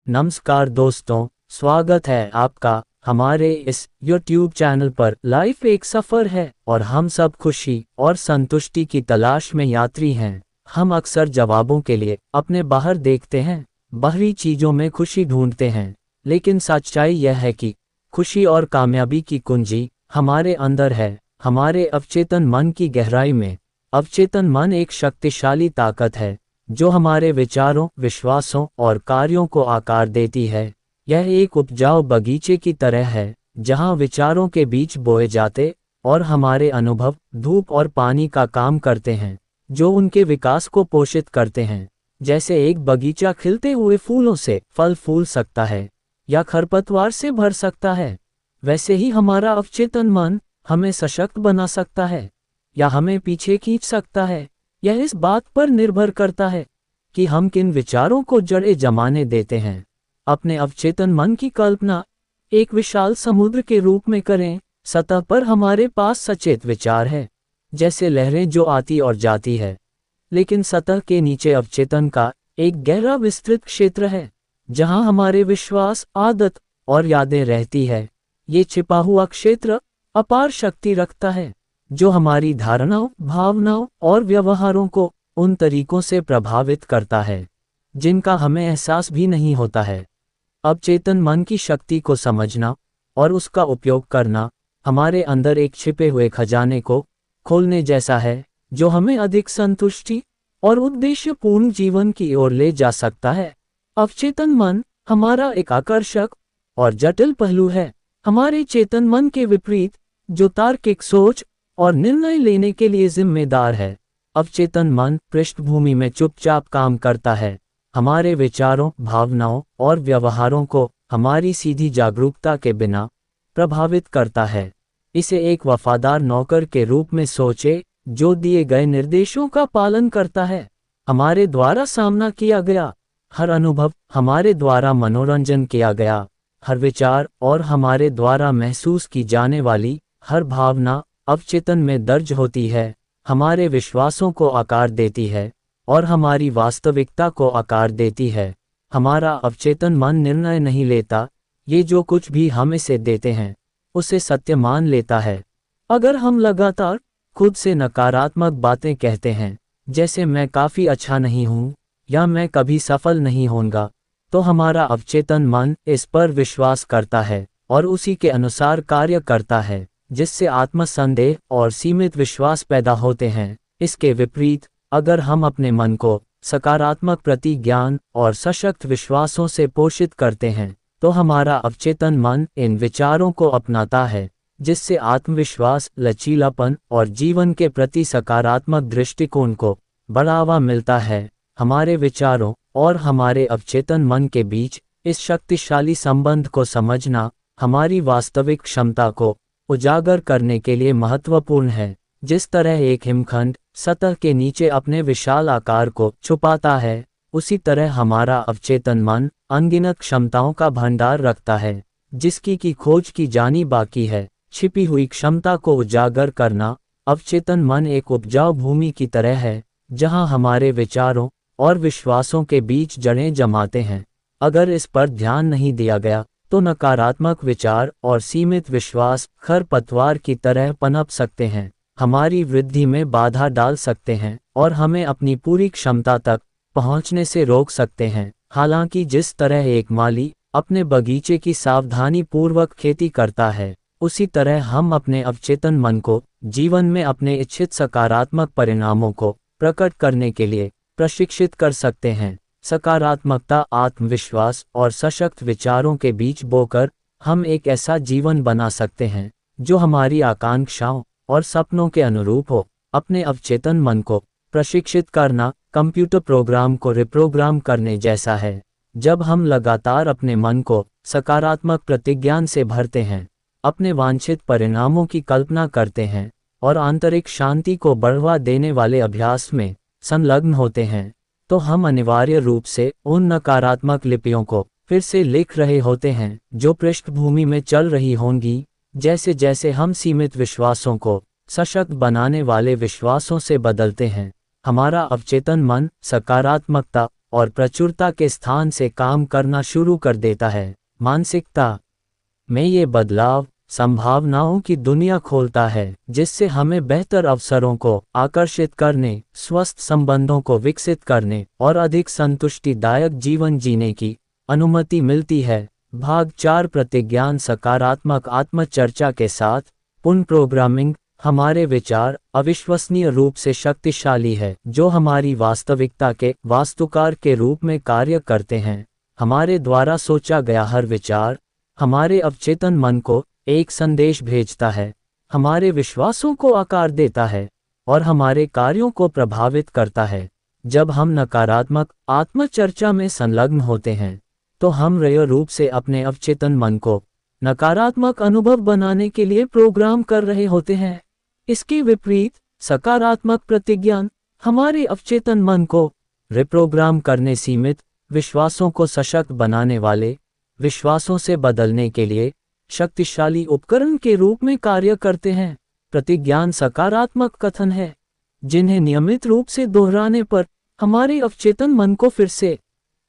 नमस्कार दोस्तों, स्वागत है आपका हमारे इस YouTube चैनल पर। लाइफ एक सफ़र है और हम सब खुशी और संतुष्टि की तलाश में यात्री हैं। हम अक्सर जवाबों के लिए अपने बाहर देखते हैं, बाहरी चीज़ों में खुशी ढूंढते हैं, लेकिन सच्चाई यह है कि खुशी और कामयाबी की कुंजी हमारे अंदर है, हमारे अवचेतन मन की गहराई में। अवचेतन मन एक शक्तिशाली ताकत है जो हमारे विचारों, विश्वासों और कार्यों को आकार देती है। यह एक उपजाऊ बगीचे की तरह है जहां विचारों के बीज बोए जाते और हमारे अनुभव धूप और पानी का काम करते हैं जो उनके विकास को पोषित करते हैं। जैसे एक बगीचा खिलते हुए फूलों से फल फूल सकता है या खरपतवार से भर सकता है, वैसे ही हमारा अवचेतन मन हमें सशक्त बना सकता है या हमें पीछे खींच सकता है। यह इस बात पर निर्भर करता है कि हम किन विचारों को जड़ें जमाने देते हैं। अपने अवचेतन मन की कल्पना एक विशाल समुद्र के रूप में करें। सतह पर हमारे पास सचेत विचार है, जैसे लहरें जो आती और जाती है, लेकिन सतह के नीचे अवचेतन का एक गहरा विस्तृत क्षेत्र है जहां हमारे विश्वास, आदत और यादें रहती है। ये छिपा हुआ क्षेत्र अपार शक्ति रखता है जो हमारी धारणाओं, भावनाओं और व्यवहारों को उन तरीकों से प्रभावित करता है जिनका हमें एहसास भी नहीं होता है। अवचेतन मन की शक्ति को समझना और उसका उपयोग करना हमारे अंदर एक छिपे हुए खजाने को खोलने जैसा है जो हमें अधिक संतुष्टि और उद्देश्यपूर्ण जीवन की ओर ले जा सकता है। अवचेतन मन हमारा एक आकर्षक और जटिल पहलू है। हमारे चेतन मन के विपरीत, जो तार्किक सोच और निर्णय लेने के लिए जिम्मेदार है, अवचेतन मन पृष्ठभूमि में चुपचाप काम करता है, हमारे विचारों, भावनाओं और व्यवहारों को हमारी सीधी जागरूकता के बिना प्रभावित करता है। इसे एक वफादार नौकर के रूप में सोचें जो दिए गए निर्देशों का पालन करता है। हमारे द्वारा सामना किया गया हर अनुभव, हमारे द्वारा मनोरंजन किया गया हर विचार और हमारे द्वारा महसूस की जाने वाली हर भावना अवचेतन में दर्ज होती है, हमारे विश्वासों को आकार देती है और हमारी वास्तविकता को आकार देती है। हमारा अवचेतन मन निर्णय नहीं लेता, ये जो कुछ भी हम इसे देते हैं उसे सत्य मान लेता है। अगर हम लगातार खुद से नकारात्मक बातें कहते हैं, जैसे मैं काफ़ी अच्छा नहीं हूँ या मैं कभी सफल नहीं होऊंगा, तो हमारा अवचेतन मन इस पर विश्वास करता है और उसी के अनुसार कार्य करता है, जिससे आत्मसंदेह और सीमित विश्वास पैदा होते हैं। इसके विपरीत, अगर हम अपने मन को सकारात्मक प्रतिज्ञान और सशक्त विश्वासों से पोषित करते हैं, तो हमारा अवचेतन मन इन विचारों को अपनाता है, जिससे आत्मविश्वास, लचीलापन और जीवन के प्रति सकारात्मक दृष्टिकोण को बढ़ावा मिलता है। हमारे विचारों और हमारे अवचेतन मन के बीच इस शक्तिशाली संबंध को समझना हमारी वास्तविक क्षमता को उजागर करने के लिए महत्वपूर्ण है। जिस तरह एक हिमखंड सतह के नीचे अपने विशाल आकार को छुपाता है, उसी तरह हमारा अवचेतन मन अनगिनत क्षमताओं का भंडार रखता है जिसकी की खोज की जानी बाकी है। छिपी हुई क्षमता को उजागर करना अवचेतन मन एक उपजाऊ भूमि की तरह है जहां हमारे विचारों और विश्वासों के बीच जड़ें जमाते हैं। अगर इस पर ध्यान नहीं दिया गया तो नकारात्मक विचार और सीमित विश्वास खरपतवार की तरह पनप सकते हैं, हमारी वृद्धि में बाधा डाल सकते हैं और हमें अपनी पूरी क्षमता तक पहुंचने से रोक सकते हैं। हालांकि जिस तरह एक माली अपने बगीचे की सावधानी पूर्वक खेती करता है, उसी तरह हम अपने अवचेतन मन को जीवन में अपने इच्छित सकारात्मक परिणामों को प्रकट करने के लिए प्रशिक्षित कर सकते हैं। सकारात्मकता, आत्मविश्वास और सशक्त विचारों के बीच बोकर हम एक ऐसा जीवन बना सकते हैं जो हमारी आकांक्षाओं और सपनों के अनुरूप हो। अपने अवचेतन मन को प्रशिक्षित करना कंप्यूटर प्रोग्राम को रिप्रोग्राम करने जैसा है। जब हम लगातार अपने मन को सकारात्मक प्रतिज्ञान से भरते हैं, अपने वांछित परिणामों की कल्पना करते हैं और आंतरिक शांति को बढ़ावा देने वाले अभ्यास में संलग्न होते हैं, तो हम अनिवार्य रूप से उन नकारात्मक लिपियों को फिर से लिख रहे होते हैं जो पृष्ठभूमि में चल रही होंगी। जैसे जैसे हम सीमित विश्वासों को सशक्त बनाने वाले विश्वासों से बदलते हैं, हमारा अवचेतन मन सकारात्मकता और प्रचुरता के स्थान से काम करना शुरू कर देता है। मानसिकता में ये बदलाव संभावनाओं की दुनिया खोलता है, जिससे हमें बेहतर अवसरों को आकर्षित करने, स्वस्थ संबंधों को विकसित करने और अधिक संतुष्टिदायक जीवन जीने की अनुमति मिलती है। भाग 4 प्रतिज्ञान सकारात्मक आत्मचर्चा के साथ पुनः प्रोग्रामिंग। हमारे विचार अविश्वसनीय रूप से शक्तिशाली है, जो हमारी वास्तविकता के वास्तुकार के रूप में कार्य करते हैं। हमारे द्वारा सोचा गया हर विचार हमारे अवचेतन मन को एक संदेश भेजता है, हमारे विश्वासों को आकार देता है और हमारे कार्यों को प्रभावित करता है। जब हम नकारात्मक आत्मचर्चा में संलग्न होते हैं, तो हम रय रूप से अपने अवचेतन मन को नकारात्मक अनुभव बनाने के लिए प्रोग्राम कर रहे होते हैं। इसके विपरीत सकारात्मक प्रतिज्ञान हमारे अवचेतन मन को रिप्रोग्राम करने, सीमित विश्वासों को सशक्त बनाने वाले विश्वासों से बदलने के लिए शक्तिशाली उपकरण के रूप में कार्य करते हैं। प्रतिज्ञान सकारात्मक कथन है, जिन्हें नियमित रूप से दोहराने पर हमारे अवचेतन मन को फिर से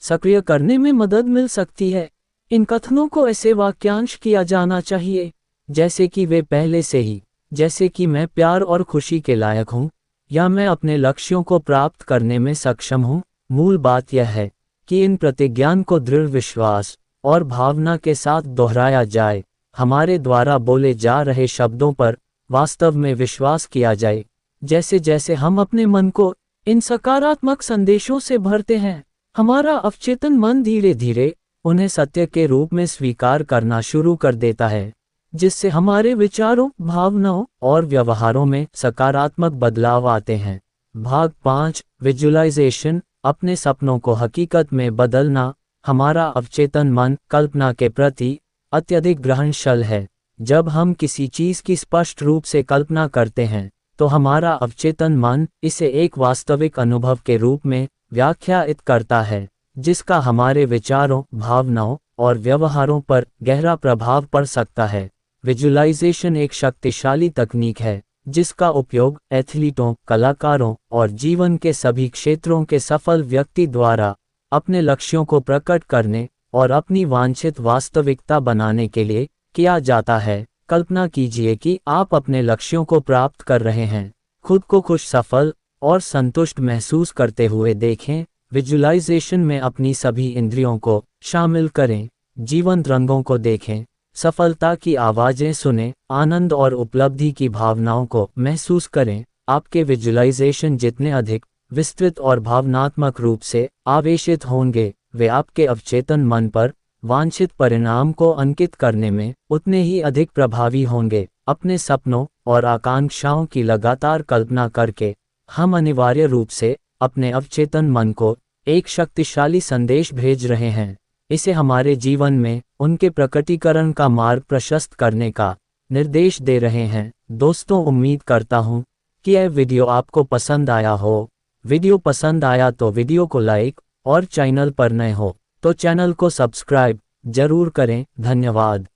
सक्रिय करने में मदद मिल सकती है। इन कथनों को ऐसे वाक्यांश किया जाना चाहिए जैसे कि वे पहले से ही, जैसे कि मैं प्यार और खुशी के लायक हूँ, या मैं अपने लक्ष्यों को प्राप्त करने में सक्षम हूँ। मूल बात यह है कि इन प्रतिज्ञान को दृढ़ विश्वास और भावना के साथ दोहराया जाए, हमारे द्वारा बोले जा रहे शब्दों पर वास्तव में विश्वास किया जाए। जैसे जैसे हम अपने मन को इन सकारात्मक संदेशों से भरते हैं, हमारा अवचेतन मन धीरे धीरे उन्हें सत्य के रूप में स्वीकार करना शुरू कर देता है, जिससे हमारे विचारों, भावनाओं और व्यवहारों में सकारात्मक बदलाव आते हैं। भाग 5 विजुअलाइजेशन। अपने सपनों को हकीकत में बदलना। हमारा अवचेतन मन कल्पना के प्रति अत्यधिक ग्रहणशील है। जब हम किसी चीज की स्पष्ट रूप से कल्पना करते हैं, तो हमारा अवचेतन मन इसे एक वास्तविक अनुभव के रूप में व्याख्यायित करता है, जिसका हमारे विचारों, भावनाओं और व्यवहारों पर गहरा प्रभाव पड़ सकता है। विजुअलाइजेशन एक शक्तिशाली तकनीक है, जिसका उपयोग एथलीटों, कलाकारों और जीवन के सभी क्षेत्रों के सफल व्यक्ति द्वारा अपने लक्ष्यों को प्रकट करने और अपनी वांछित वास्तविकता बनाने के लिए किया जाता है। कल्पना कीजिए कि आप अपने लक्ष्यों को प्राप्त कर रहे हैं। खुद को खुश, सफल और संतुष्ट महसूस करते हुए देखें। विजुअलाइजेशन में अपनी सभी इंद्रियों को शामिल करें। जीवंत रंगों को देखें, सफलता की आवाज़ें सुनें, आनंद और उपलब्धि की भावनाओं को महसूस करें। आपके विजुअलाइजेशन जितने अधिक विस्तृत और भावनात्मक रूप से आवेशित होंगे, वे आपके अवचेतन मन पर वांछित परिणाम को अंकित करने में उतने ही अधिक प्रभावी होंगे। अपने सपनों और आकांक्षाओं की लगातार कल्पना करके हम अनिवार्य रूप से अपने अवचेतन मन को एक शक्तिशाली संदेश भेज रहे हैं। इसे हमारे जीवन में उनके प्रकटीकरण का मार्ग प्रशस्त करने का निर्देश दे रहे हैं। दोस्तों, उम्मीद करता हूँ कि यह वीडियो आपको पसंद आया हो। वीडियो पसंद आया तो वीडियो को लाइक और चैनल पर नए हो तो चैनल को सब्सक्राइब जरूर करें। धन्यवाद।